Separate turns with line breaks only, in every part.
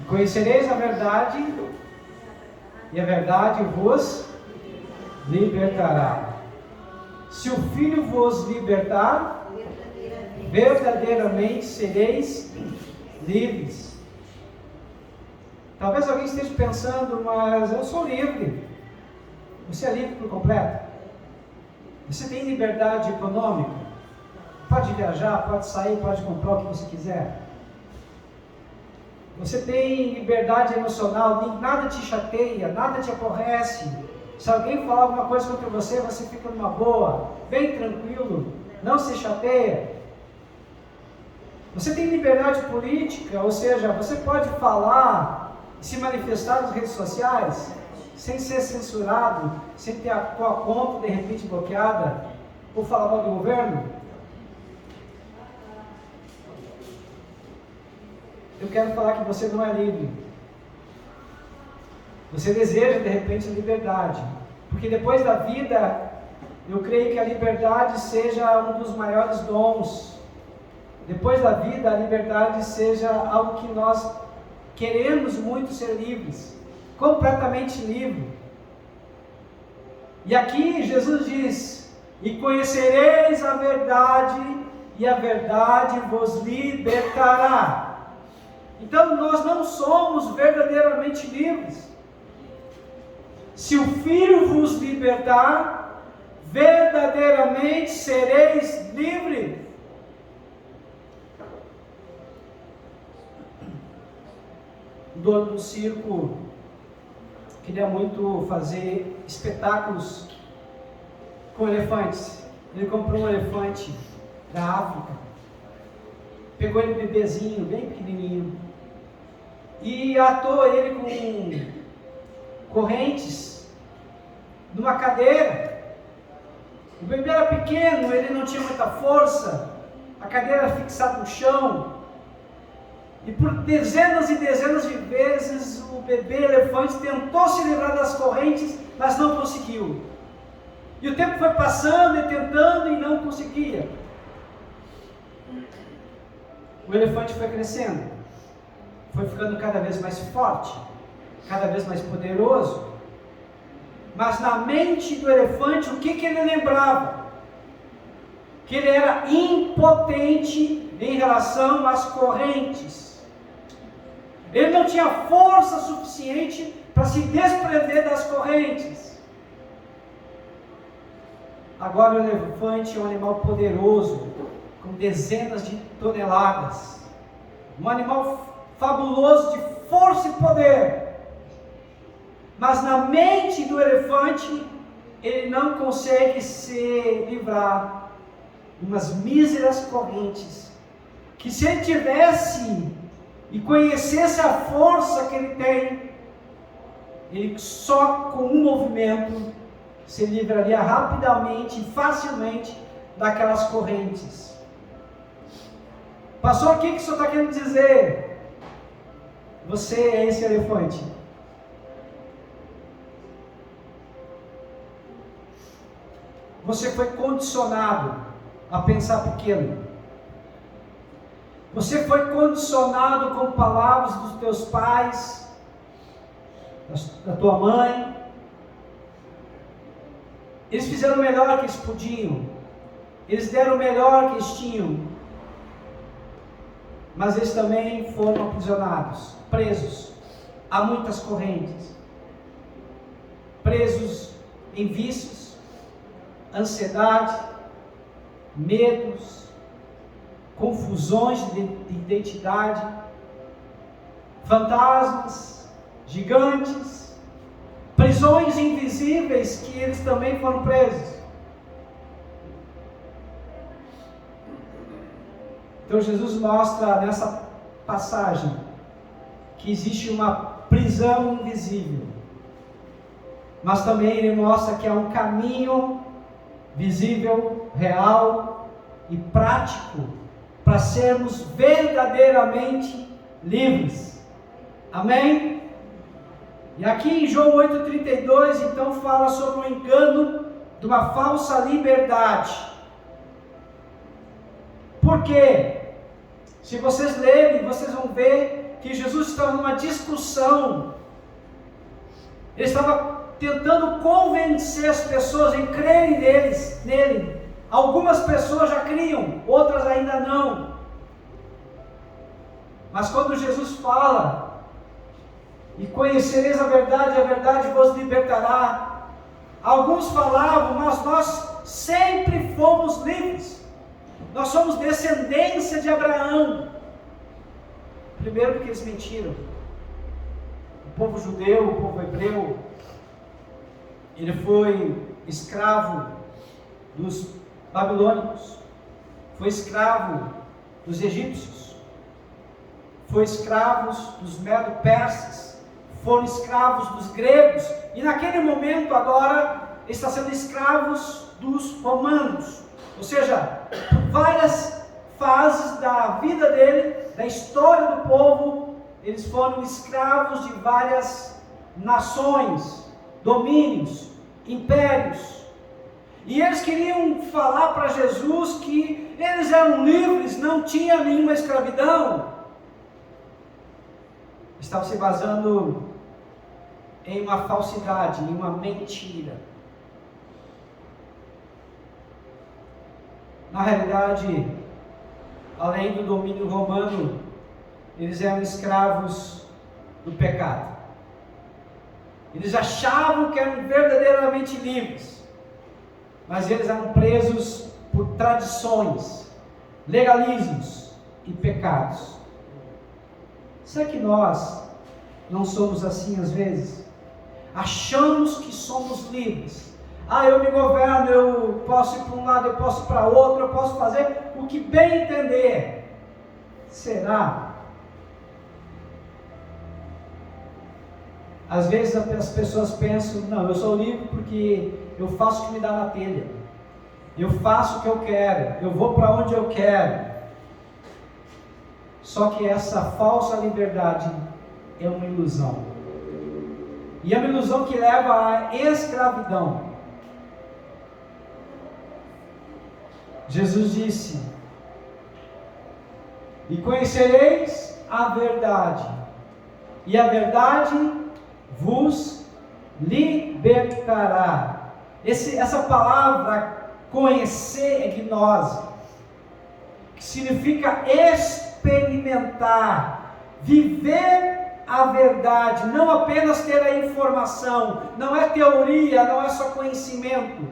Conhecereis a verdade, e a verdade vos libertará. Se o Filho vos libertar, verdadeiramente sereis livres. Talvez alguém esteja pensando, mas eu sou livre. Você é livre por completo? Você tem liberdade econômica? Pode viajar, pode sair, pode comprar o que você quiser. Você tem liberdade emocional, nada te chateia, nada te aborrece. Se alguém falar alguma coisa contra você, você fica numa boa, bem tranquilo, não se chateia. Você tem liberdade política, ou seja, você pode falar e se manifestar nas redes sociais, sem ser censurado, sem ter a tua conta de repente bloqueada, ou falar mal do governo. Eu quero falar que você não é livre. Você deseja de repente a liberdade, porque depois da vida, eu creio que a liberdade seja um dos maiores dons. Depois da vida, a liberdade seja algo que nós queremos muito ser livres, completamente livre. E aqui Jesus diz: e conhecereis a verdade, e a verdade vos libertará. Então nós não somos verdadeiramente livres. Se o Filho vos libertar, verdadeiramente sereis livres. O dono do circo queria muito fazer espetáculos com elefantes. Ele comprou um elefante da África, pegou ele bebezinho, bem pequenininho, e atou ele com correntes numa cadeira. O bebê era pequeno, ele não tinha muita força, a cadeira era fixada no chão, e por dezenas e dezenas de vezes o bebê elefante tentou se livrar das correntes, mas não conseguiu. E o tempo foi passando e tentando e não conseguia. O elefante foi crescendo, foi ficando cada vez mais forte, cada vez mais poderoso. Mas na mente do elefante, o que ele lembrava? Que ele era impotente em relação às correntes. Ele não tinha força suficiente para se desprender das correntes. Agora o elefante é um animal poderoso, com dezenas de toneladas. Um animal fabuloso de força e poder. Mas na mente do elefante, ele não consegue se livrar de umas míseras correntes, que se ele tivesse e conhecesse a força que ele tem, ele só com um movimento se livraria rapidamente e facilmente daquelas correntes. Pastor, o que o senhor está querendo dizer? Você é esse elefante. Você foi condicionado a pensar pequeno. Você foi condicionado com palavras dos teus pais, da tua mãe. Eles fizeram o melhor que eles podiam. Eles deram o melhor que eles tinham. Mas eles também foram aprisionados, presos a muitas correntes. Presos em vícios, ansiedade, medos, confusões de identidade, fantasmas, gigantes, prisões invisíveis que eles também foram presos. Então Jesus mostra nessa passagem que existe uma prisão invisível, mas também ele mostra que há um caminho visível, real e prático para sermos verdadeiramente livres. Amém? E aqui em João 8,32, então fala sobre o engano de uma falsa liberdade. Por quê? Se vocês lerem, vocês vão ver que Jesus estava numa discussão. Ele estava tentando convencer as pessoas em crerem nele. Algumas pessoas já criam, outras ainda não. Mas quando Jesus fala, e conhecereis a verdade vos libertará. Alguns falavam, mas nós sempre fomos livres. Nós somos descendência de Abraão. Primeiro porque eles mentiram. O povo judeu, o povo hebreu, ele foi escravo dos babilônicos, foi escravo dos egípcios, foi escravo dos medo-persas, foram escravos dos gregos, e naquele momento agora está sendo escravos dos romanos. Ou seja, por várias fases da vida dele, da história do povo, eles foram escravos de várias nações, domínios, impérios. E eles queriam falar para Jesus que eles eram livres, não tinha nenhuma escravidão. Estavam se basando em uma falsidade, em uma mentira. Na realidade, além do domínio romano, eles eram escravos do pecado. Eles achavam que eram verdadeiramente livres, mas eles eram presos por tradições, legalismos e pecados. Será que nós não somos assim às vezes? Achamos que somos livres. Eu me governo, eu posso ir para um lado, eu posso ir para outro, eu posso fazer o que bem entender. Será? Às vezes as pessoas pensam, não, eu sou livre porque eu faço o que me dá na telha. Eu faço o que eu quero, eu vou para onde eu quero. Só que essa falsa liberdade é uma ilusão. E é uma ilusão que leva à escravidão. Jesus disse: e conhecereis a verdade, e a verdade vos libertará. Essa palavra conhecer é gnose, que significa experimentar, viver a verdade, não apenas ter a informação. Não é teoria, não é só conhecimento,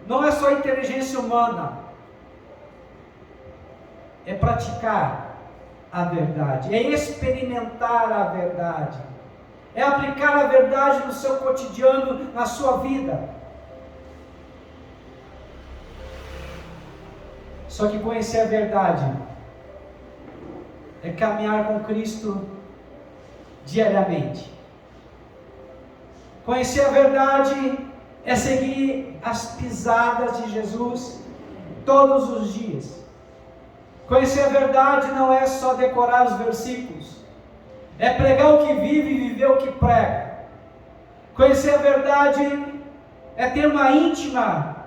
não é só inteligência humana. É praticar a verdade, é experimentar a verdade, é aplicar a verdade no seu cotidiano, na sua vida. Só que conhecer a verdade é caminhar com Cristo diariamente. Conhecer a verdade é seguir as pisadas de Jesus todos os dias. Conhecer a verdade não é só decorar os versículos, é pregar o que vive e viver o que prega. Conhecer a verdade é ter uma íntima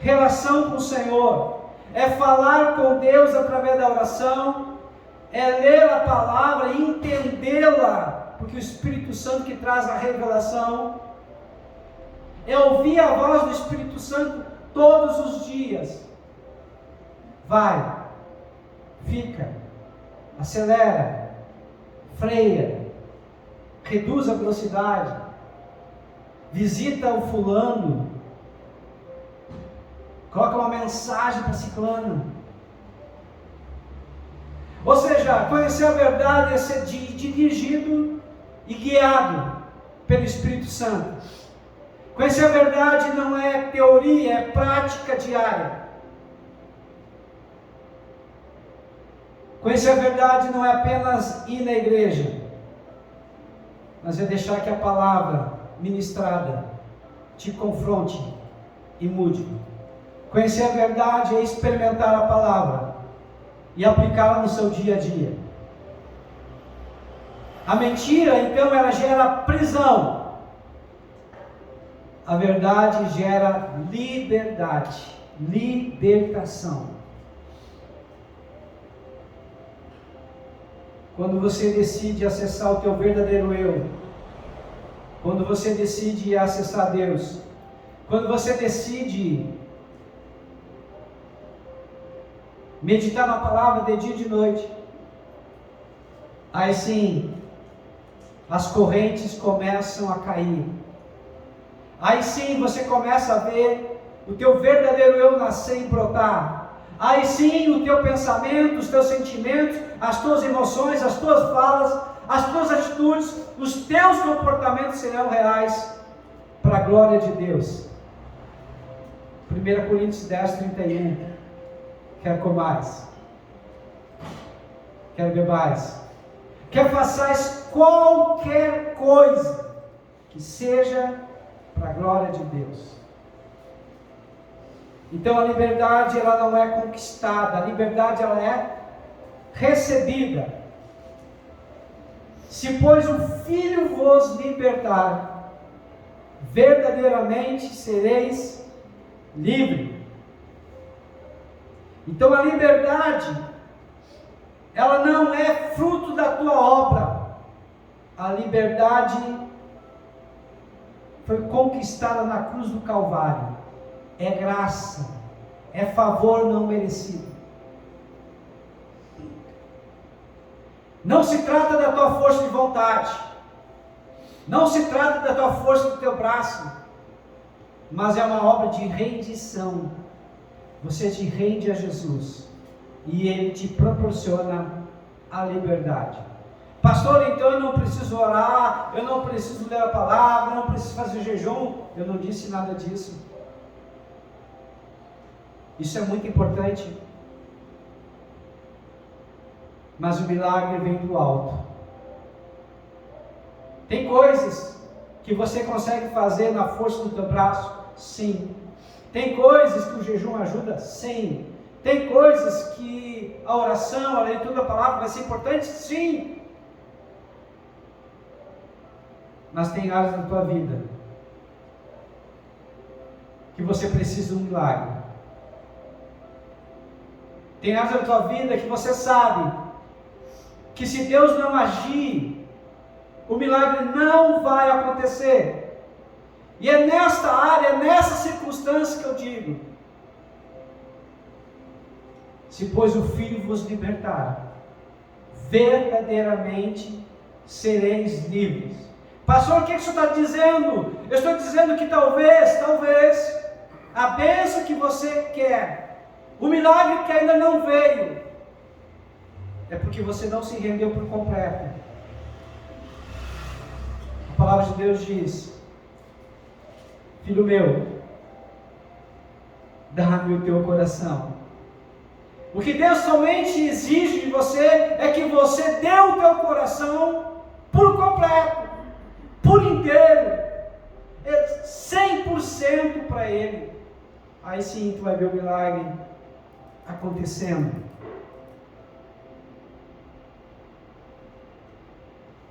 relação com o Senhor, é falar com Deus através da oração, é ler a palavra e entendê-la, porque o Espírito Santo que traz a revelação, é ouvir a voz do Espírito Santo todos os dias. Vai, fica, acelera, freia, reduz a velocidade, visita o fulano, coloca uma mensagem para ciclano. Ou seja, conhecer a verdade é ser dirigido e guiado pelo Espírito Santo. Conhecer a verdade não é teoria, é prática diária. Conhecer a verdade não é apenas ir na igreja, mas é deixar que a palavra ministrada te confronte e mude. Conhecer a verdade é experimentar a palavra e aplicá-la no seu dia a dia. A mentira, então, ela gera prisão. A verdade gera liberdade, libertação. quando você decide acessar o teu verdadeiro eu, quando você decide acessar Deus, quando você decide meditar na palavra de dia e de noite, aí sim, as correntes começam a cair. Aí sim você começa a ver o teu verdadeiro eu nascer e brotar. Aí sim o teu pensamento, os teus sentimentos, as tuas emoções, as tuas falas, as tuas atitudes, os teus comportamentos serão reais para a glória de Deus. 1 Coríntios 10, 31. Quer comais, quer bebais, quer façais qualquer coisa que seja para a glória de Deus. Então a liberdade ela não é conquistada, a liberdade ela é recebida. Se pois o Filho vos libertar, verdadeiramente sereis livres. Então a liberdade ela não é fruto da tua obra. A liberdade foi conquistada na cruz do Calvário. É graça, é favor não merecido. Não se trata da tua força de vontade, não se trata da tua força do teu braço, mas é uma obra de rendição. Você te rende a Jesus e Ele te proporciona a liberdade. Pastor, então eu não preciso orar, eu não preciso ler a palavra, eu não preciso fazer jejum. Eu não disse nada disso. Isso é muito importante. Mas o milagre vem do alto. Tem coisas que você consegue fazer na força do teu braço? Sim. Tem coisas que o jejum ajuda? Sim. Tem coisas que a oração, a leitura da palavra vai ser importante? Sim. Mas tem áreas da tua vida que você precisa de um milagre. Tem áreas da tua vida que você sabe que se Deus não agir, o milagre não vai acontecer. E é nesta área, nessa circunstância que eu digo: se pois o Filho vos libertar, verdadeiramente sereis livres. Pastor, o que você está dizendo? Eu estou dizendo que talvez, a bênção que você quer, o milagre que ainda não veio, é porque você não se rendeu por completo. A palavra de Deus diz: filho meu, dá-me o teu coração. O que Deus somente exige de você é que você dê o teu coração por completo, por inteiro, 100% para Ele. Aí sim tu vai ver o milagre acontecendo.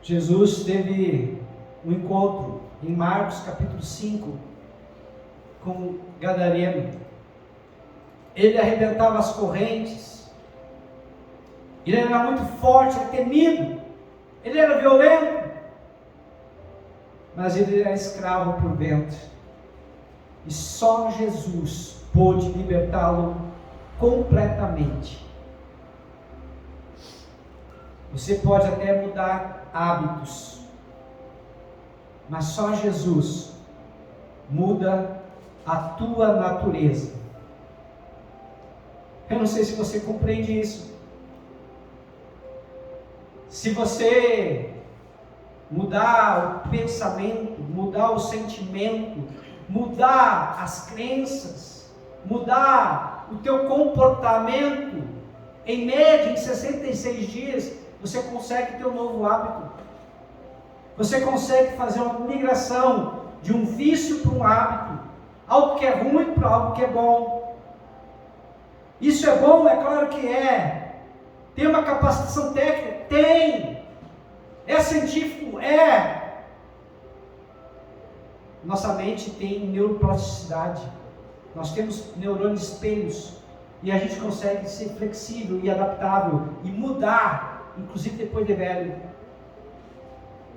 Jesus teve um encontro em Marcos capítulo 5 com o gadareno. Ele arrebentava as correntes, ele era muito forte, era temido, ele era violento, mas ele era escravo por dentro, e só Jesus pôde libertá-lo completamente. Você pode até mudar hábitos, mas só Jesus muda a tua natureza. Eu não sei se você compreende isso. Se você mudar o pensamento, mudar o sentimento, mudar as crenças, mudar o teu comportamento, em média, em 66 dias, você consegue ter um novo hábito. Você consegue fazer uma migração de um vício para um hábito, algo que é ruim para algo que é bom. Isso é bom? É claro que é. Tem uma capacitação técnica? Tem. É científico? É. Nossa mente tem neuroplasticidade. Nós temos neurônios espelhos. E a gente consegue ser flexível e adaptável e mudar inclusive depois de velho.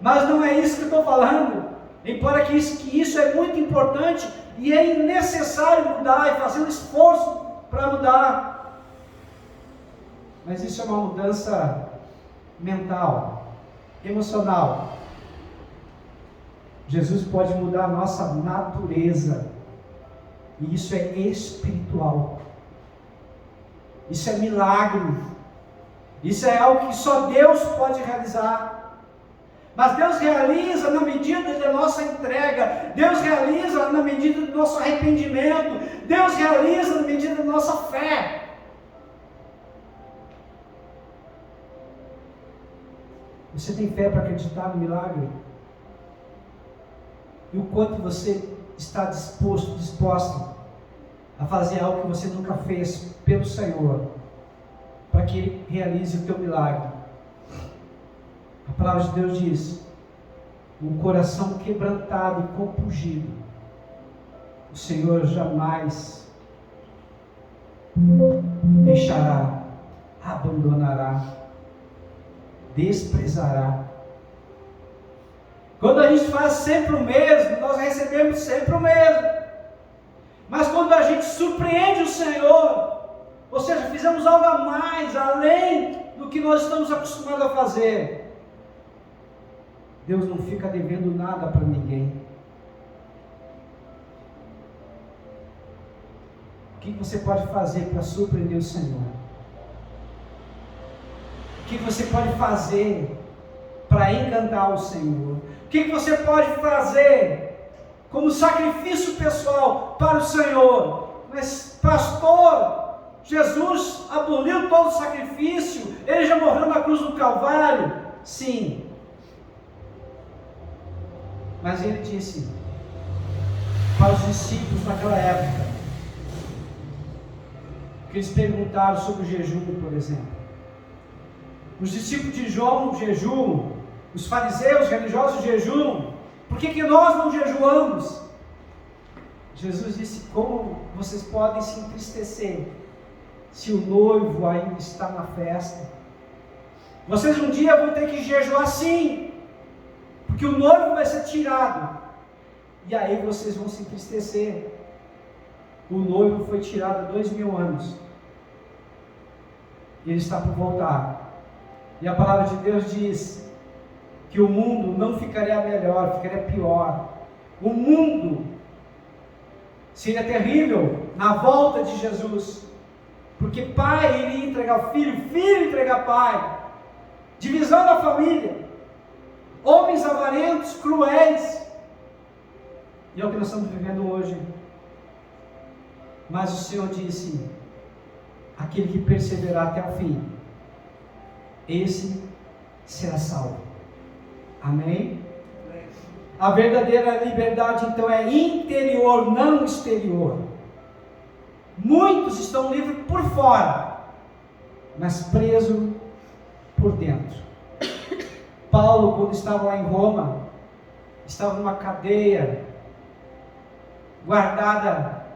Mas não é isso que eu estou falando. Embora que isso é muito importante e é necessário mudar e fazer um esforço para mudar. Mas isso é uma mudança mental, emocional. Jesus pode mudar a nossa natureza. E isso é espiritual. Isso é milagre. Isso é algo que só Deus pode realizar. Mas Deus realiza na medida da nossa entrega. Deus realiza na medida do nosso arrependimento. Deus realiza na medida da nossa fé. Você tem fé para acreditar no milagre? E o quanto você está disposta a fazer algo que você nunca fez pelo Senhor, para que Ele realize o teu milagre. A palavra de Deus diz: um coração quebrantado e compungido, o Senhor jamais deixará, abandonará, desprezará. Quando a gente faz sempre o mesmo, nós recebemos sempre o mesmo. Mas quando a gente surpreende o Senhor, ou seja, fizemos algo a mais, além do que nós estamos acostumados a fazer, Deus não fica devendo nada para ninguém. O que você pode fazer para surpreender o Senhor? O que você pode fazer para encantar o Senhor? O que você pode fazer como sacrifício pessoal para o Senhor? Mas, pastor, Jesus aboliu todo o sacrifício, Ele já morreu na cruz do Calvário. Sim. Mas Ele disse para os discípulos naquela época, que eles perguntaram sobre o jejum, por exemplo. Os discípulos de João jejuam, os fariseus religiosos jejuam, por que nós não jejuamos? Jesus disse: como vocês podem se entristecer se o noivo ainda está na festa? Vocês um dia vão ter que jejuar sim, porque o noivo vai ser tirado, e aí vocês vão se entristecer. O noivo foi tirado há 2000 anos, e ele está por voltar. E a palavra de Deus diz que o mundo não ficaria melhor, ficaria pior. O mundo seria terrível na volta de Jesus, porque pai iria entregar filho, filho entregar pai, divisão da família, homens avarentos, cruéis, e é o que nós estamos vivendo hoje. Mas o Senhor disse: aquele que perseverar até o fim, esse será salvo. Amém? A verdadeira liberdade então é interior, não exterior. Muitos estão livres por fora, mas presos por dentro. Paulo, quando estava lá em Roma, estava numa cadeia guardada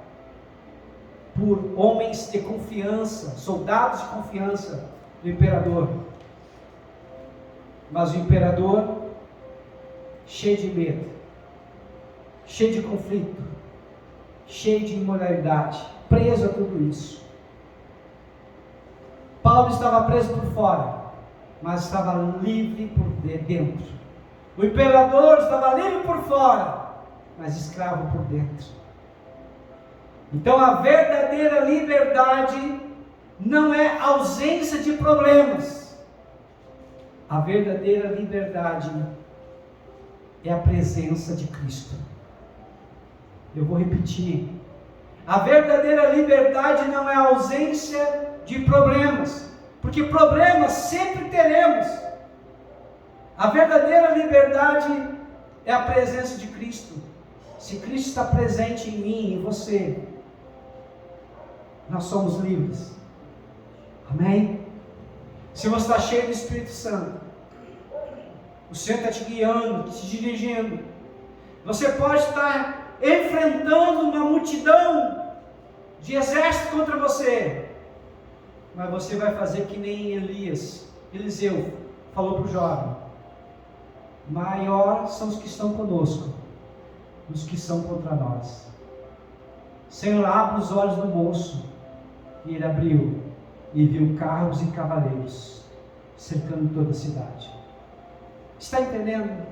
por homens de confiança, soldados de confiança do imperador. Mas o imperador, cheio de medo, cheio de conflito, cheio de imoralidade, preso a tudo isso. Paulo estava preso por fora, mas estava livre por dentro. O imperador estava livre por fora, mas escravo por dentro. Então a verdadeira liberdade não é ausência de problemas. A verdadeira liberdade é a presença de Cristo. Eu vou repetir. A verdadeira liberdade não é a ausência de problemas, porque problemas sempre teremos. A verdadeira liberdade é a presença de Cristo. Se Cristo está presente em mim, em você, nós somos livres. Amém? Se você está cheio do Espírito Santo, o Senhor está te guiando, te dirigindo. Você pode estar enfrentando uma multidão de exército contra você, mas você vai fazer que nem Elias. Eliseu falou para o jovem: maior são os que estão conosco dos que são contra nós. Senhor, abre os olhos do moço. E ele abriu e viu carros e cavaleiros cercando toda a cidade. Está entendendo?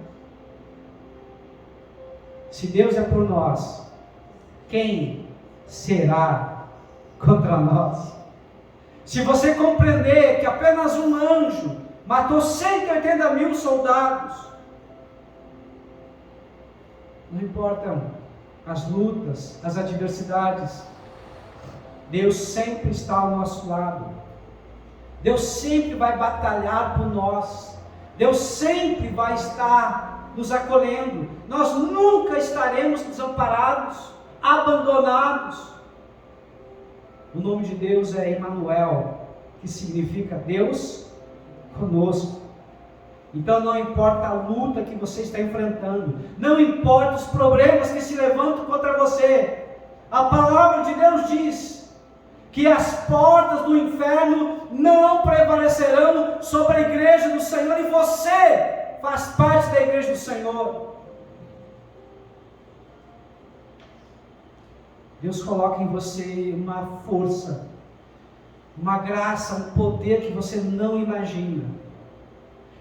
Se Deus é por nós, quem será contra nós? Se você compreender que apenas um anjo matou 180 mil soldados, não importam as lutas, as adversidades, Deus sempre está ao nosso lado. Deus sempre vai batalhar por nós. Deus sempre vai estar nos acolhendo. Nós nunca estaremos desamparados, abandonados. O nome de Deus é Emanuel, que significa Deus conosco. Então não importa a luta que você está enfrentando, não importa os problemas que se levantam contra você, a palavra de Deus diz que as portas do inferno não prevalecerão sobre a igreja do Senhor, e você faz parte da igreja do Senhor. Deus coloca em você uma força, uma graça, um poder que você não imagina.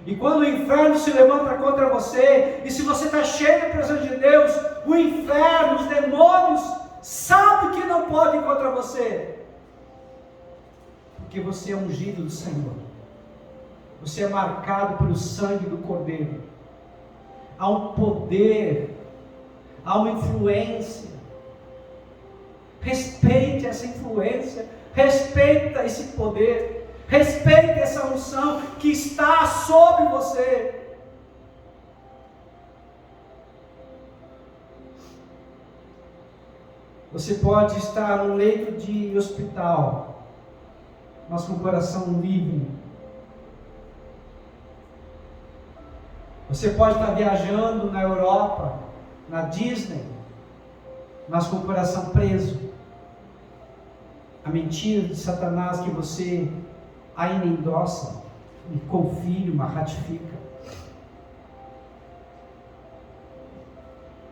E quando o inferno se levanta contra você, e se você está cheio da presença de Deus, o inferno, os demônios, sabem que não podem contra você, porque você é ungido do Senhor, você é marcado pelo sangue do Cordeiro. Há um poder, há uma influência. Respeite essa influência, respeita esse poder, respeite essa unção que está sobre você. Você pode estar num leito de hospital, mas com o coração livre. Você pode estar viajando na Europa, na Disney, mas com o coração preso. A mentira de Satanás que você ainda endossa, e confirma, ratifica.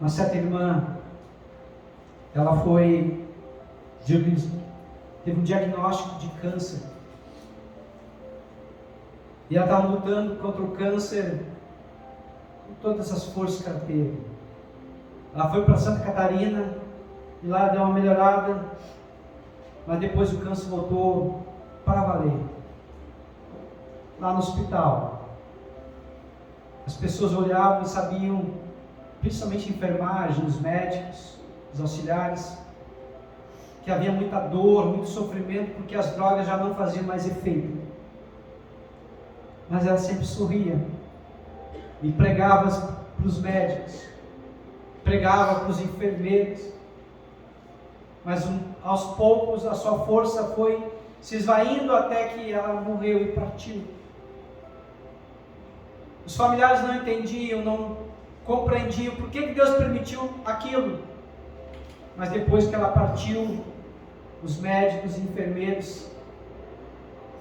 Uma certa irmã, ela teve um diagnóstico de câncer, e ela estava lutando contra o câncer com todas as forças que ela teve. Ela foi para Santa Catarina, e lá deu uma melhorada, mas depois o câncer voltou para valer. Lá no hospital, as pessoas olhavam e sabiam, principalmente a enfermagem, os médicos, os auxiliares, que havia muita dor, muito sofrimento, porque as drogas já não faziam mais efeito. Mas ela sempre sorria e pregava para os médicos, pregava para os enfermeiros, mas aos poucos a sua força foi se esvaindo até que ela morreu e partiu. Os familiares não entendiam, não compreendiam por que Deus permitiu aquilo, mas depois que ela partiu, os médicos e enfermeiros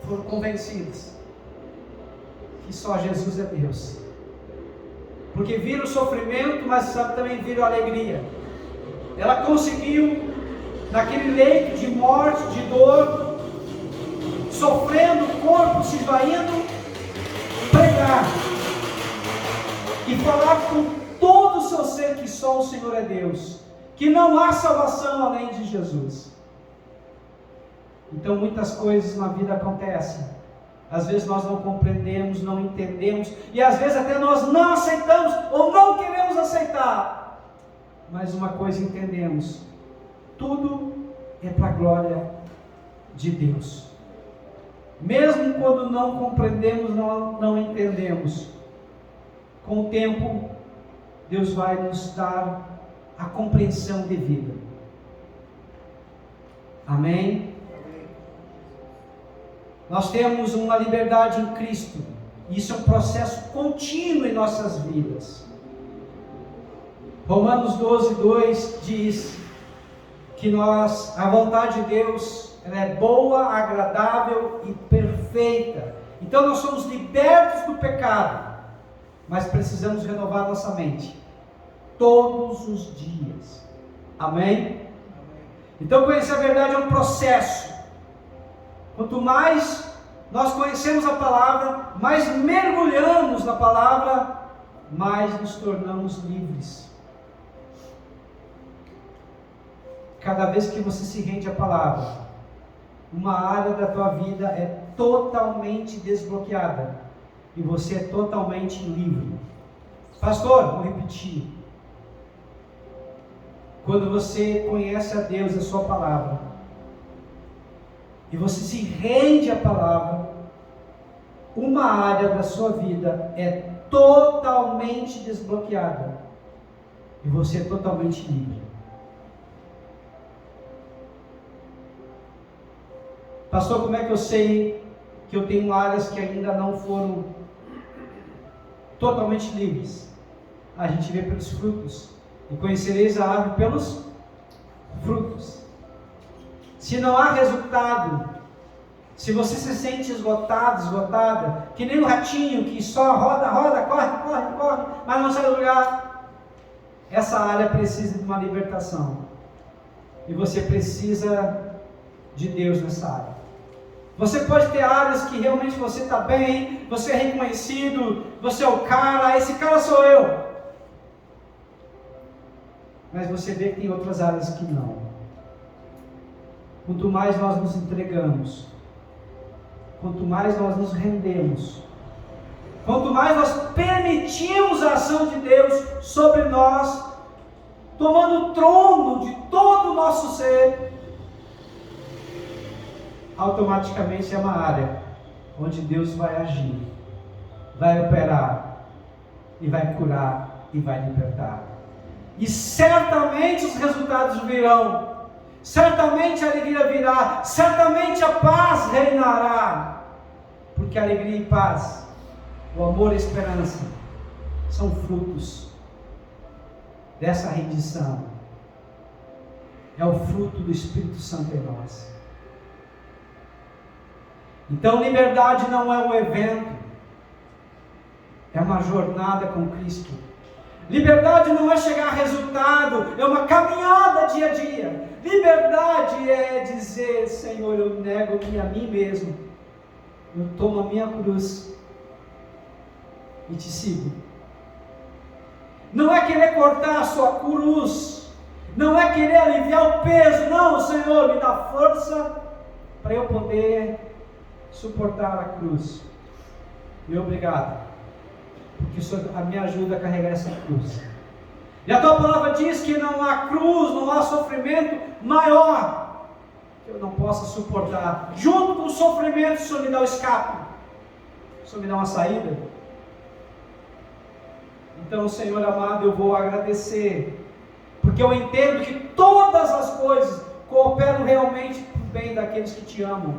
foram convencidos que só Jesus é Deus, porque viram o sofrimento, mas também viram a alegria. Ela conseguiu, naquele leito de morte, de dor, sofrendo, o corpo se esvaindo, pregar e falar com todo o seu ser que só o Senhor é Deus, que não há salvação além de Jesus. Então muitas coisas na vida acontecem, às vezes nós não compreendemos, não entendemos, e às vezes até nós não aceitamos ou não queremos aceitar, mas uma coisa entendemos: tudo é para a glória de Deus. Mesmo quando não compreendemos, não entendemos, com o tempo Deus vai nos dar a compreensão devida. Amém? Nós temos uma liberdade em Cristo, e isso é um processo contínuo em nossas vidas. Romanos 12:2 diz que a vontade de Deus, ela é boa, agradável e perfeita. Então nós somos libertos do pecado, mas precisamos renovar nossa mente todos os dias. Amém? Então conhecer a verdade é um processo. Quanto mais nós conhecemos a palavra, mais mergulhamos na palavra, mais nos tornamos livres. Cada vez que você se rende à palavra, uma área da tua vida é totalmente desbloqueada e você é totalmente livre. Pastor, vou repetir. Quando você conhece a Deus e a sua palavra, e você se rende à palavra, uma área da sua vida é totalmente desbloqueada e você é totalmente livre. Pastor, como é que eu sei que eu tenho áreas que ainda não foram totalmente livres? A gente vê pelos frutos. E conhecereis a árvore pelos frutos. Se não há resultado, se você se sente esgotado, esgotada, que nem um ratinho que só roda, corre, mas não sai do lugar, essa área precisa de uma libertação. E você precisa de Deus nessa área. Você pode ter áreas que realmente você está bem, você é reconhecido, você é o cara, esse cara sou eu. Mas você vê que tem outras áreas que não. Quanto mais nós nos entregamos, quanto mais nós nos rendemos, quanto mais nós permitimos a ação de Deus sobre nós, tomando o trono de todo o nosso ser, automaticamente é uma área onde Deus vai agir, vai operar, e vai curar, e vai libertar. E certamente os resultados virão, certamente a alegria virá, certamente a paz reinará, porque a alegria e paz, o amor e a esperança, são frutos dessa rendição, é o fruto do Espírito Santo em nós. Então liberdade não é um evento, é uma jornada com Cristo. Liberdade não é chegar a resultado, é uma caminhada dia a dia. Liberdade é dizer: Senhor, eu nego-me a mim mesmo, eu tomo a minha cruz e te sigo. Não é querer cortar a sua cruz, não é querer aliviar o peso, não. Senhor, me dá força para eu poder suportar a cruz. E obrigado, porque o Senhor me ajuda a carregar essa cruz. E a tua palavra diz que não há cruz, não há sofrimento maior que eu não possa suportar. Junto com o sofrimento, o Senhor me dá o escape, o Senhor me dá uma saída. Então, Senhor amado, eu vou agradecer, porque eu entendo que todas as coisas cooperam realmente para o bem daqueles que te amam.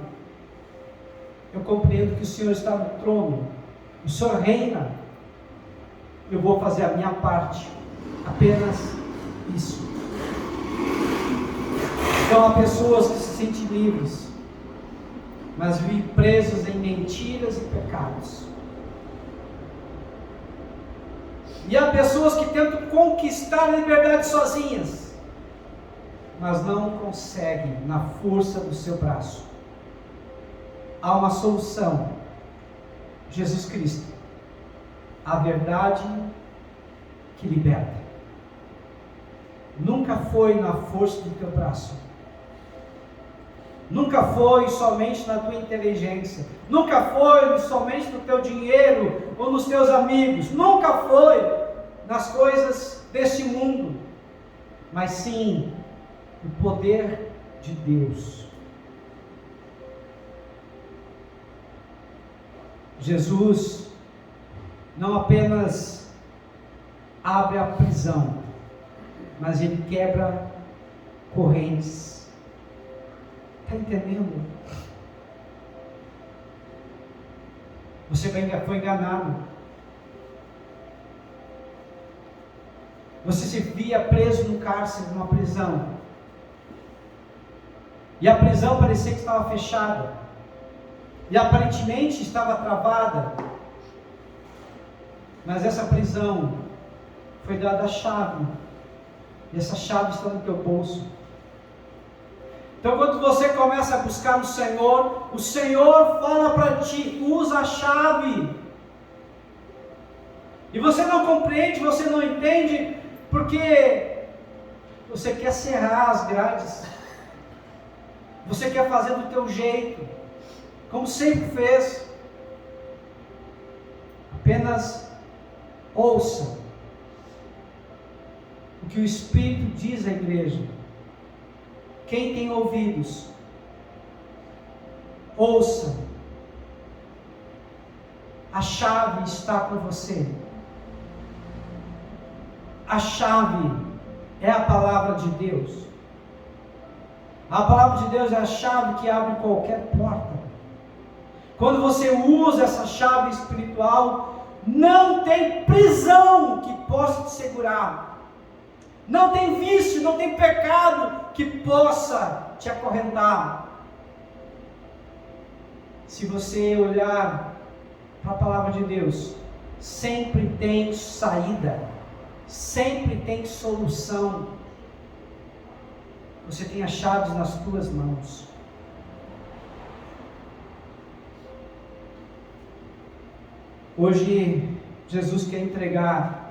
Eu compreendo que o Senhor está no trono, o Senhor reina. Eu vou fazer a minha parte, apenas isso. Então há pessoas que se sentem livres, mas vivem presos em mentiras e pecados. E há pessoas que tentam conquistar a liberdade sozinhas, mas não conseguem na força do seu braço. Há uma solução: Jesus Cristo, a verdade que liberta. Nunca foi na força do teu braço, nunca foi somente na tua inteligência, nunca foi somente no teu dinheiro ou nos teus amigos, nunca foi nas coisas deste mundo, mas sim o poder de Deus. Jesus não apenas abre a prisão, mas Ele quebra correntes. Está entendendo? Você foi enganado. Você se via preso no cárcere, numa prisão. E a prisão parecia que estava fechada. e aparentemente estava travada, mas essa prisão foi dada a chave, e essa chave está no teu bolso. Então, quando você começa a buscar o Senhor fala para ti: usa a chave. E você não compreende, você não entende, porque você quer serrar as grades, você quer fazer do teu jeito, como sempre fez. Apenas ouça o que o Espírito diz à igreja. Quem tem ouvidos, ouça. A chave está com você. A chave é a palavra de Deus. A palavra de Deus é a chave que abre qualquer porta. Quando você usa essa chave espiritual, não tem prisão que possa te segurar. Não tem vício, não tem pecado que possa te acorrentar. Se você olhar para a palavra de Deus, sempre tem saída, sempre tem solução. Você tem as chaves nas tuas mãos. Hoje, Jesus quer entregar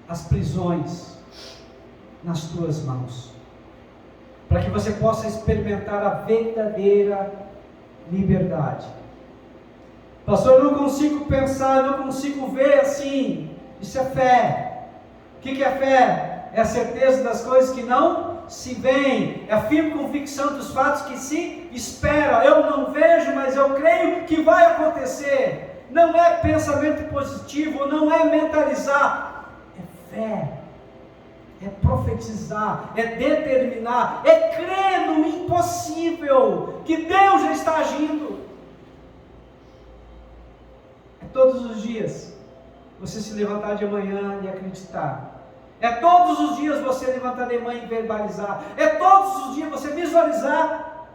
as prisões nas tuas mãos, para que você possa experimentar a verdadeira liberdade. Pastor, eu não consigo pensar, eu não consigo ver assim. Isso é fé. O que é fé? É a certeza das coisas que não se veem, é a firme convicção dos fatos que se espera. Eu não vejo, mas eu creio que vai acontecer. Não é pensamento positivo, não é mentalizar. É, é profetizar, é determinar, é crer no impossível, que Deus já está agindo. É todos os dias você se levantar de manhã e acreditar. É todos os dias você levantar de manhã e verbalizar. É todos os dias você visualizar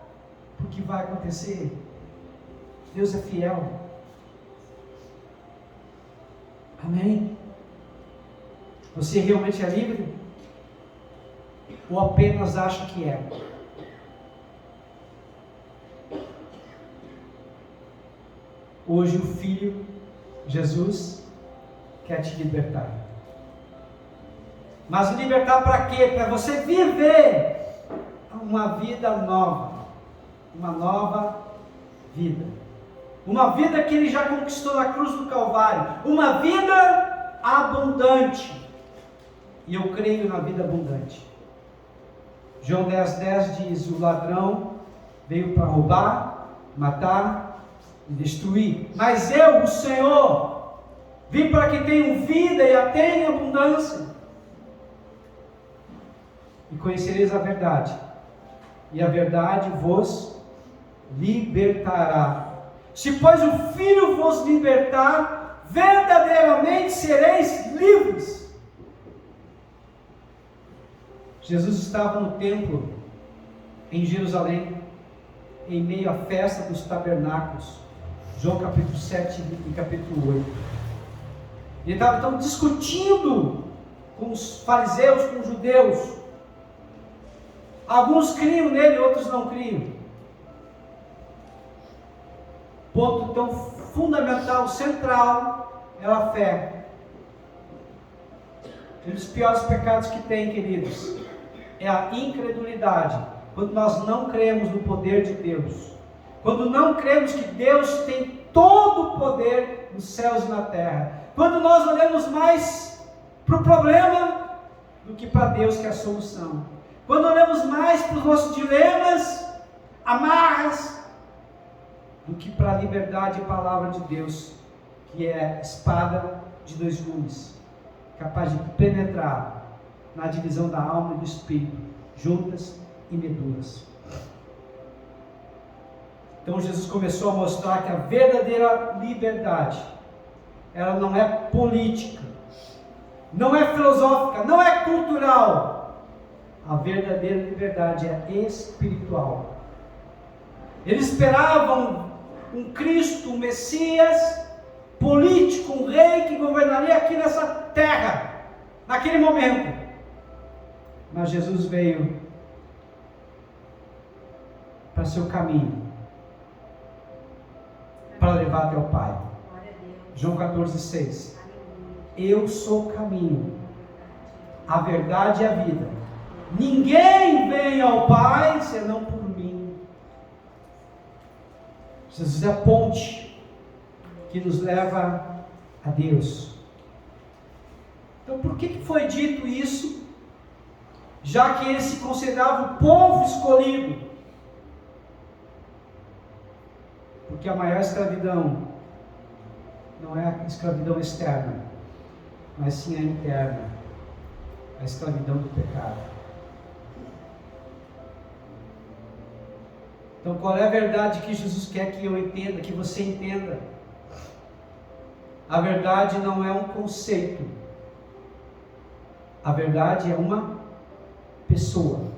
o que vai acontecer. Deus é fiel. Amém? Você realmente é livre? Ou apenas acha que é? Hoje o Filho, Jesus, quer te libertar. Mas libertar para quê? Para você viver uma vida nova. Uma nova vida. Uma vida que Ele já conquistou na cruz do Calvário. Uma vida abundante. E eu creio na vida abundante. João 10,10 diz: o ladrão veio para roubar, matar e destruir. Mas eu, o Senhor, vim para que tenham vida e a tenham em abundância. E conhecereis a verdade, e a verdade vos libertará. Se pois o Filho vos libertar, verdadeiramente sereis livres. Jesus estava no templo, em Jerusalém, em meio à festa dos tabernáculos. João capítulo 7 e capítulo 8. Ele estava então discutindo com os fariseus, com os judeus. Alguns criam nele, outros não criam. Ponto tão fundamental, central, é a fé. Um dos piores pecados que tem, queridos, é a incredulidade. Quando nós não cremos no poder de Deus. Quando não cremos que Deus tem todo o poder nos céus e na terra. Quando nós olhamos mais para o problema do que para Deus, que é a solução. Quando olhamos mais para os nossos dilemas, amarras, do que para a liberdade e palavra de Deus, que é espada de dois gumes, capaz de penetrar na divisão da alma e do espírito, juntas e medulas. Então Jesus começou a mostrar que a verdadeira liberdade, ela não é política, não é filosófica, não é cultural. A verdadeira liberdade é espiritual. Eles esperavam um Cristo, um Messias político, um rei que governaria aqui nessa terra, naquele momento. Mas Jesus veio para seu caminho, para levar até o Pai. João 14,6. Eu sou o caminho, a verdade e a vida. Ninguém vem ao Pai senão por mim. Jesus é a ponte que nos leva a Deus. Então por que foi dito isso? Já que ele se considerava o povo escolhido. Porque a maior escravidão não é a escravidão externa, mas sim a interna, a escravidão do pecado. Então qual é a verdade que Jesus quer que eu entenda, que você entenda? A verdade não é um conceito, a verdade é uma pessoa.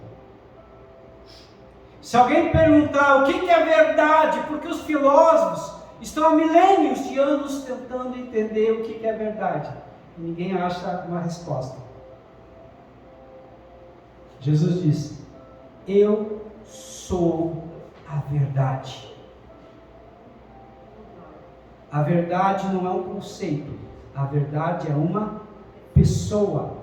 Se alguém perguntar o que é verdade, porque os filósofos estão há milênios de anos tentando entender o que é verdade, e ninguém acha uma resposta. Jesus disse: eu sou a verdade. A verdade não é um conceito, a verdade é uma pessoa.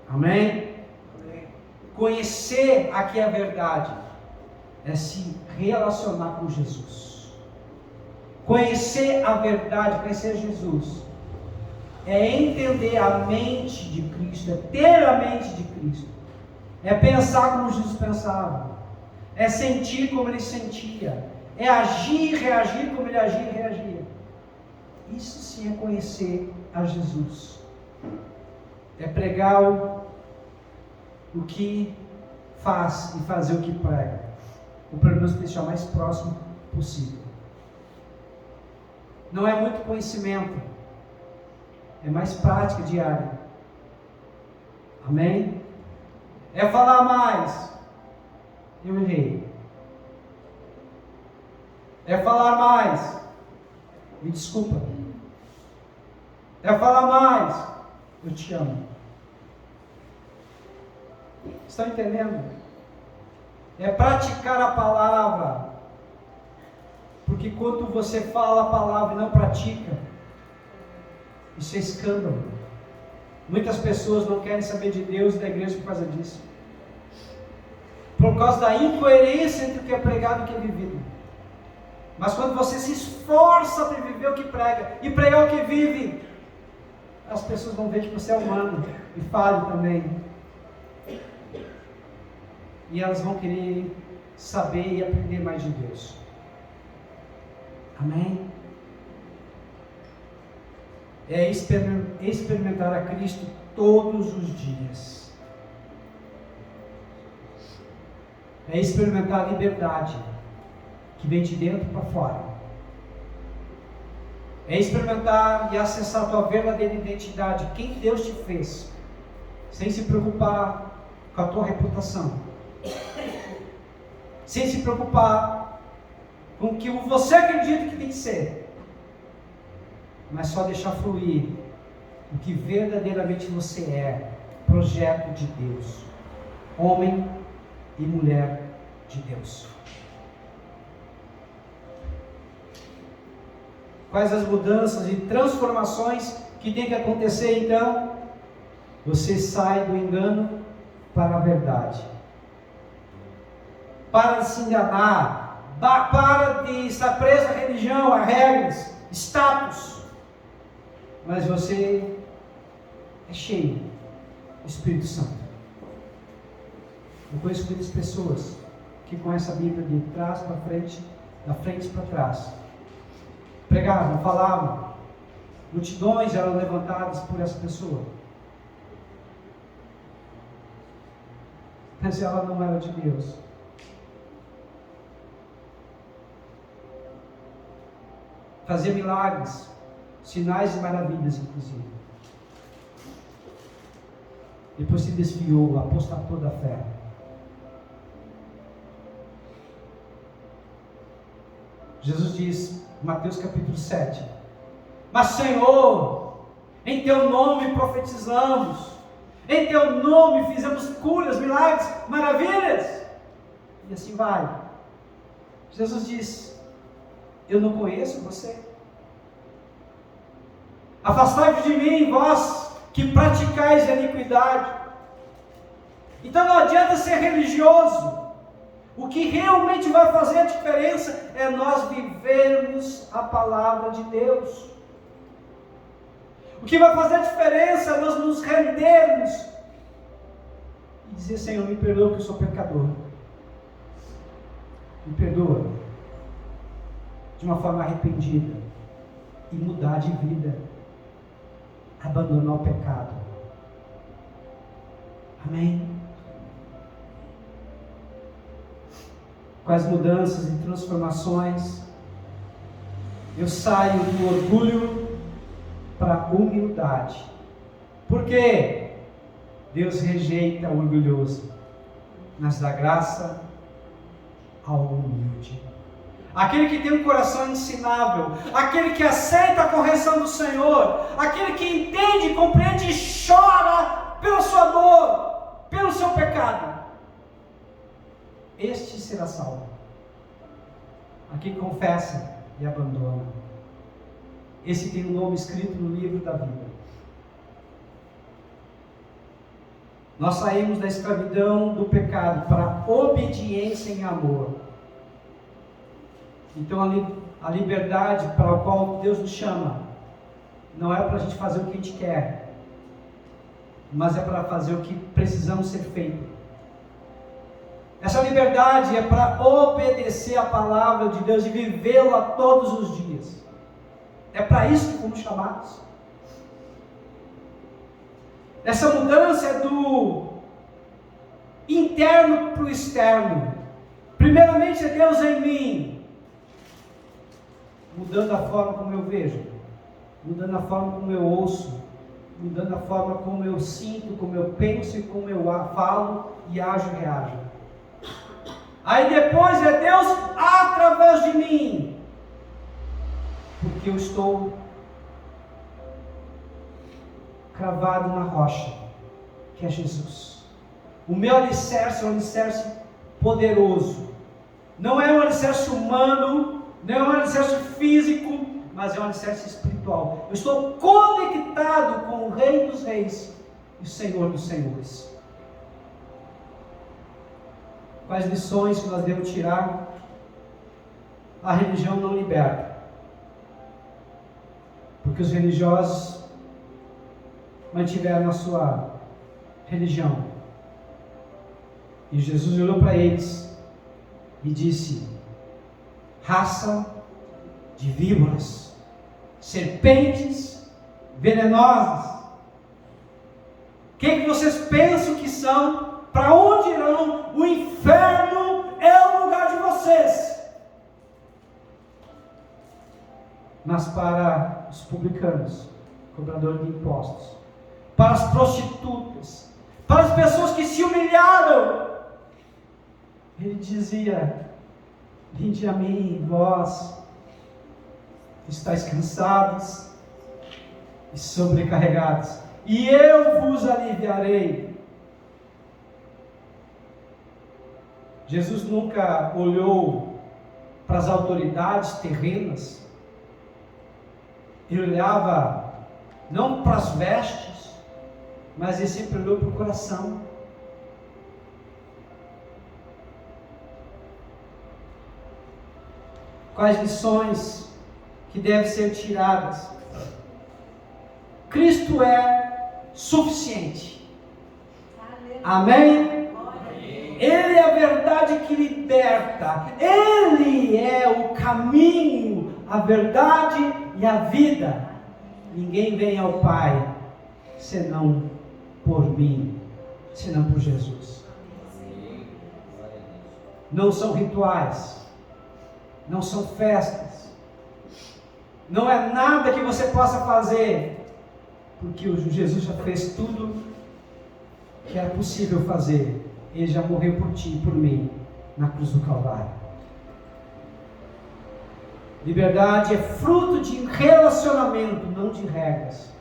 Amém? Amém. Conhecer aqui a verdade é se relacionar com Jesus. Conhecer a verdade, conhecer Jesus, é entender a mente de Cristo, é ter a mente de Cristo, é pensar como Jesus pensava, é sentir como ele sentia, é agir e reagir como ele agia e reagia. Isso sim é conhecer a Jesus, é pregar o que faz e fazer o que prega. O problema é deixar o mais próximo possível. Não é muito conhecimento, é mais prática diária. Amém? É falar mais. Eu errei. É falar mais. Me desculpa. É falar mais. Eu te amo. Estão entendendo? É praticar a palavra. Porque quando você fala a palavra e não pratica, isso é escândalo. Muitas pessoas não querem saber de Deus e da igreja por causa disso. Por causa da incoerência entre o que é pregado e o que é vivido. Mas quando você se esforça para viver o que prega e pregar o que vive, as pessoas vão ver que você é humano e falho também. E elas vão querer saber e aprender mais de Deus. Amém? É experimentar a Cristo todos os dias. É experimentar a liberdade que vem de dentro para fora. É experimentar e acessar a tua verdadeira identidade, quem Deus te fez, sem se preocupar com a tua reputação, sem se preocupar com o que você acredita que tem que ser, mas só deixar fluir o que verdadeiramente você é, projeto de Deus, homem e mulher de Deus. Quais as mudanças e transformações que tem que acontecer então? Você sai do engano para a verdade. Para de se enganar, para de estar preso à religião, a regras, status. Mas você é cheio do Espírito Santo. Eu conheço muitas pessoas que conhecem a Bíblia de trás para frente, da frente para trás. Pregavam, falavam, multidões eram levantadas por essa pessoa. Mas ela não era de Deus. Fazia milagres, sinais e maravilhas, inclusive. depois se desviou, apostatou da fé. Jesus diz, Mateus capítulo 7, mas Senhor, em teu nome profetizamos, em teu nome fizemos curas, milagres, maravilhas, e assim vai. Jesus diz, eu não conheço você. Afastai-vos de mim, vós que praticais a iniquidade. Então não adianta ser religioso. O que realmente vai fazer a diferença é nós vivermos a palavra de Deus. O que vai fazer a diferença é nós nos rendermos e dizer, Senhor, me perdoa que eu sou pecador. Me perdoa de uma forma arrependida e mudar de vida, abandonar o pecado. Amém? Quais mudanças e transformações? Eu saio do orgulho para a humildade. Por quê? Deus rejeita o orgulhoso, mas dá graça ao humilde. Aquele que tem um coração ensinável, aquele que aceita a correção do Senhor, aquele que entende, compreende e chora pela sua dor, pelo seu pecado. Este será salvo. Aquele que confessa e abandona. Esse tem um nome escrito no livro da vida. Nós saímos da escravidão do pecado para a obediência em amor. Então a liberdade para a qual Deus nos chama não é para a gente fazer o que a gente quer, mas é para fazer o que precisamos ser feito. Essa liberdade é para obedecer a palavra de Deus e vivê-la todos os dias. É para isso que fomos chamados. Essa mudança é do interno para o externo. Primeiramente é Deus em mim, mudando a forma como eu vejo, mudando a forma como eu ouço, mudando a forma como eu sinto, como eu penso e como eu falo e ajo e reajo. Aí depois é Deus através de mim, porque eu estou cravado na rocha, que é Jesus. O meu alicerce é um alicerce poderoso, não é um alicerce humano, não é um alicerce físico, mas é um alicerce espiritual. Eu estou conectado com o Rei dos Reis e o Senhor dos Senhores. Quais lições que nós devemos tirar? A religião não liberta, porque os religiosos mantiveram a sua religião, e Jesus olhou para eles e disse: raça de víboras, serpentes venenosas, o que vocês pensam que são? Para onde irão? O inferno é o lugar de vocês. Mas para os publicanos, cobradores de impostos, para as prostitutas, para as pessoas que se humilharam, ele dizia: vinde a mim, vós que estáis cansados e sobrecarregados, e eu vos aliviarei. Jesus nunca olhou para as autoridades terrenas, ele olhava não para as vestes, mas ele sempre olhou para o coração. Quais lições que devem ser tiradas? Cristo é suficiente. Amém? Ele é a verdade que liberta. Ele é o caminho, a verdade e a vida. Ninguém vem ao Pai senão por mim, senão por Jesus. Não são rituais, não são festas, não é nada que você possa fazer, porque o Jesus já fez tudo que era possível fazer. Ele já morreu por ti e por mim na cruz do Calvário. Liberdade é fruto de relacionamento, não de regras.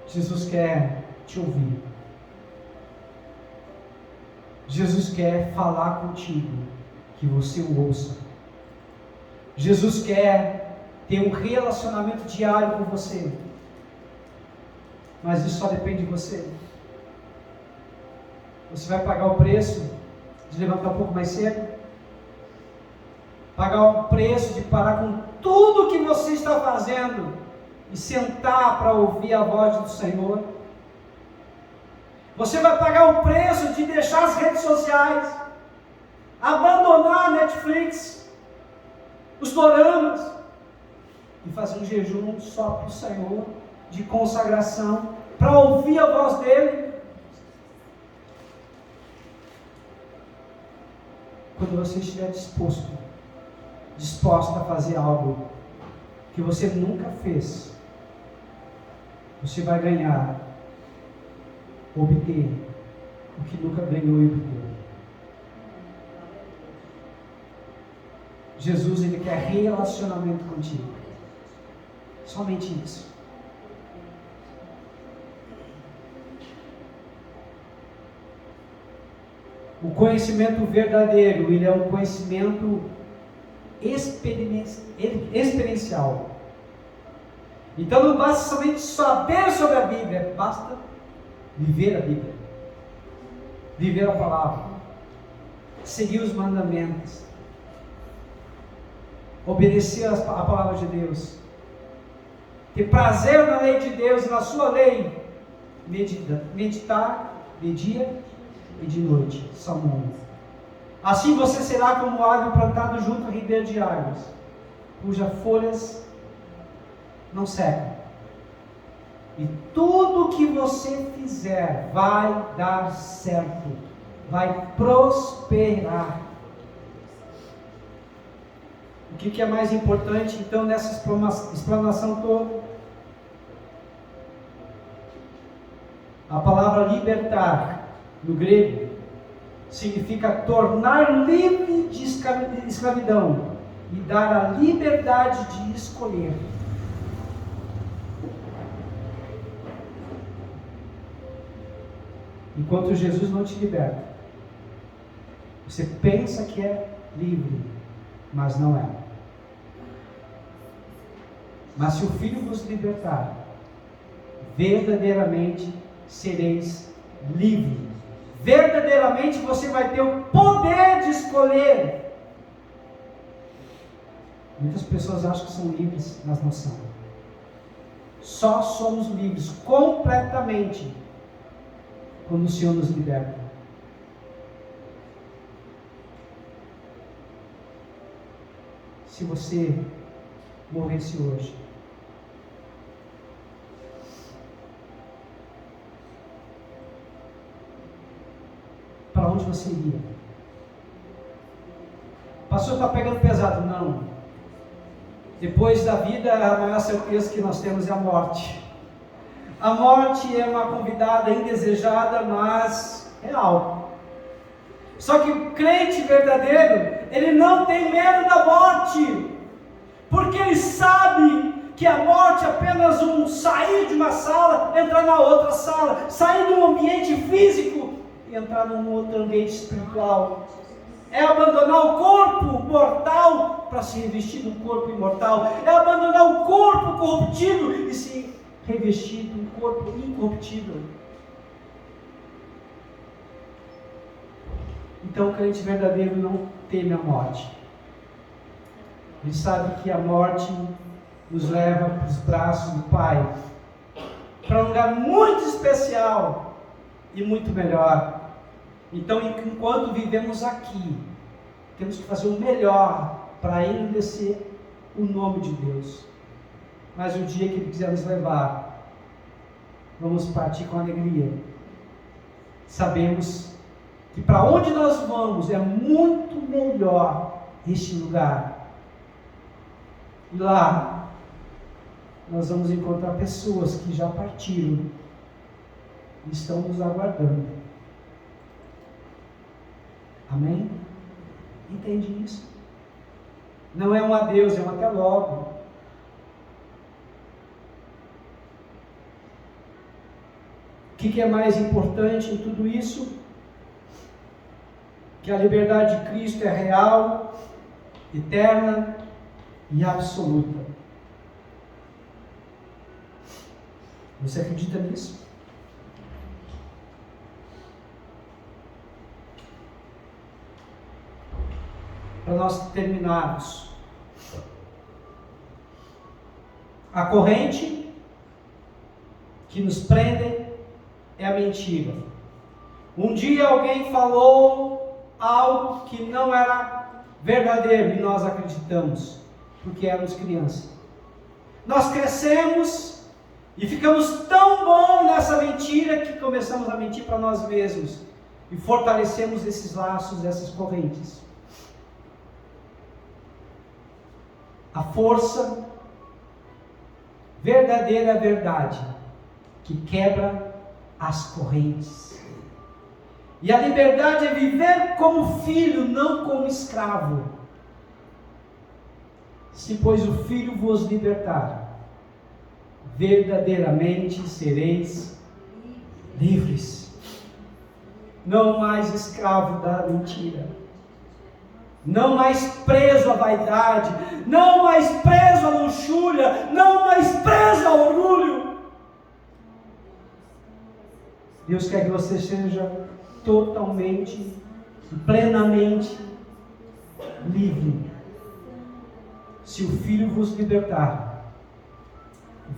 Jesus quer te ouvir. Jesus quer falar contigo, que você o ouça. Jesus quer ter um relacionamento diário com você. Mas isso só depende de você. Você vai pagar o preço de levantar um pouco mais cedo? Pagar o preço de parar com tudo que você está fazendo e sentar para ouvir a voz do Senhor? Você vai pagar o preço de deixar as redes sociais, abandonar a Netflix, os doramas, e fazer um jejum só para o Senhor, de consagração, para ouvir a voz dEle? Quando você estiver disposta a fazer algo que você nunca fez, você vai ganhar, obter o que nunca ganhou e obteve. Jesus, Ele quer relacionamento contigo. Somente isso. O conhecimento verdadeiro, ele é um conhecimento experiencial. Então não basta somente saber sobre a Bíblia, basta viver a Bíblia, viver a palavra, seguir os mandamentos, obedecer a palavra de Deus, ter prazer na lei de Deus e na sua lei, meditar de dia e de noite. Salmo 1. Assim você será como árvore plantada junto a ribeiro de águas, cujas folhas não secam, e tudo que você fizer vai dar certo, vai prosperar. O que é mais importante então nessa explanação toda? A palavra libertar, no grego, significa tornar livre de escravidão e dar a liberdade de escolher. Enquanto Jesus não te liberta, você pensa que é livre, mas não é. Mas se o Filho vos libertar, verdadeiramente sereis livres. Verdadeiramente você vai ter o poder de escolher. Muitas pessoas acham que são livres, mas não são. Só somos livres completamente quando o Senhor nos liberta. Se você morresse hoje, para onde você iria? Pastor, está pegando pesado? Não. Depois da vida, a maior certeza que nós temos é a morte. A morte é uma convidada indesejada, mas real. Só que o crente verdadeiro, ele não tem medo da morte, porque ele sabe que a morte é apenas um sair de uma sala, entrar na outra sala, sair de um ambiente físico e entrar num outro ambiente espiritual. É abandonar o corpo mortal para se revestir do corpo imortal. É abandonar o corpo corruptível e se revestir de um corpo incorruptível. Então o crente verdadeiro não teme a morte. Ele sabe que a morte nos leva para os braços do Pai, para um lugar muito especial e muito melhor. Então, enquanto vivemos aqui, temos que fazer o melhor para engrandecer o nome de Deus. Mas o dia que Ele quiser nos levar, vamos partir com alegria. Sabemos que para onde nós vamos é muito melhor este lugar. E lá nós vamos encontrar pessoas que já partiram estão nos aguardando. Amém? Entende isso? Não é um adeus, é um até logo. O que é mais importante em tudo isso? Que a liberdade de Cristo é real, eterna e absoluta. Você acredita nisso? Para nós terminarmos, a corrente que nos prende é a mentira. Um dia alguém falou algo que não era verdadeiro e nós acreditamos, porque éramos crianças. Nós crescemos e ficamos tão bom nessa mentira que começamos a mentir para nós mesmos e fortalecemos esses laços, essas correntes. A força verdadeira é a verdade que quebra as correntes. E a liberdade é viver como filho, não como escravo. Se, pois, o Filho vos libertar, verdadeiramente sereis livres. Não mais escravo da mentira. Não mais preso à vaidade. Não mais preso à luxúria. Não mais preso ao orgulho. Deus quer que você seja totalmente, plenamente livre. Se o Filho vos libertar,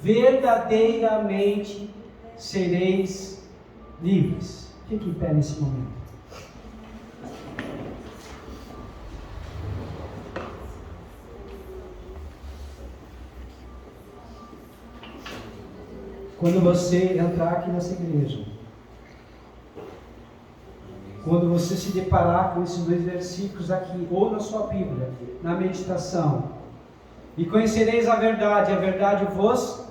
verdadeiramente sereis livres. Fique em pé nesse momento. Quando você entrar aqui nessa igreja, quando você se deparar com esses 2 versículos aqui, ou na sua Bíblia, na meditação, e conhecereis a verdade vos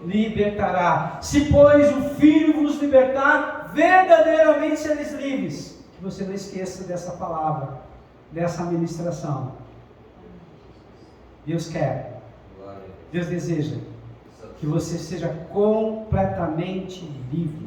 libertará. Se, pois, o Filho vos libertar, verdadeiramente sereis livres. Que você não esqueça dessa palavra, dessa ministração. Deus quer, Deus deseja que você seja completamente livre.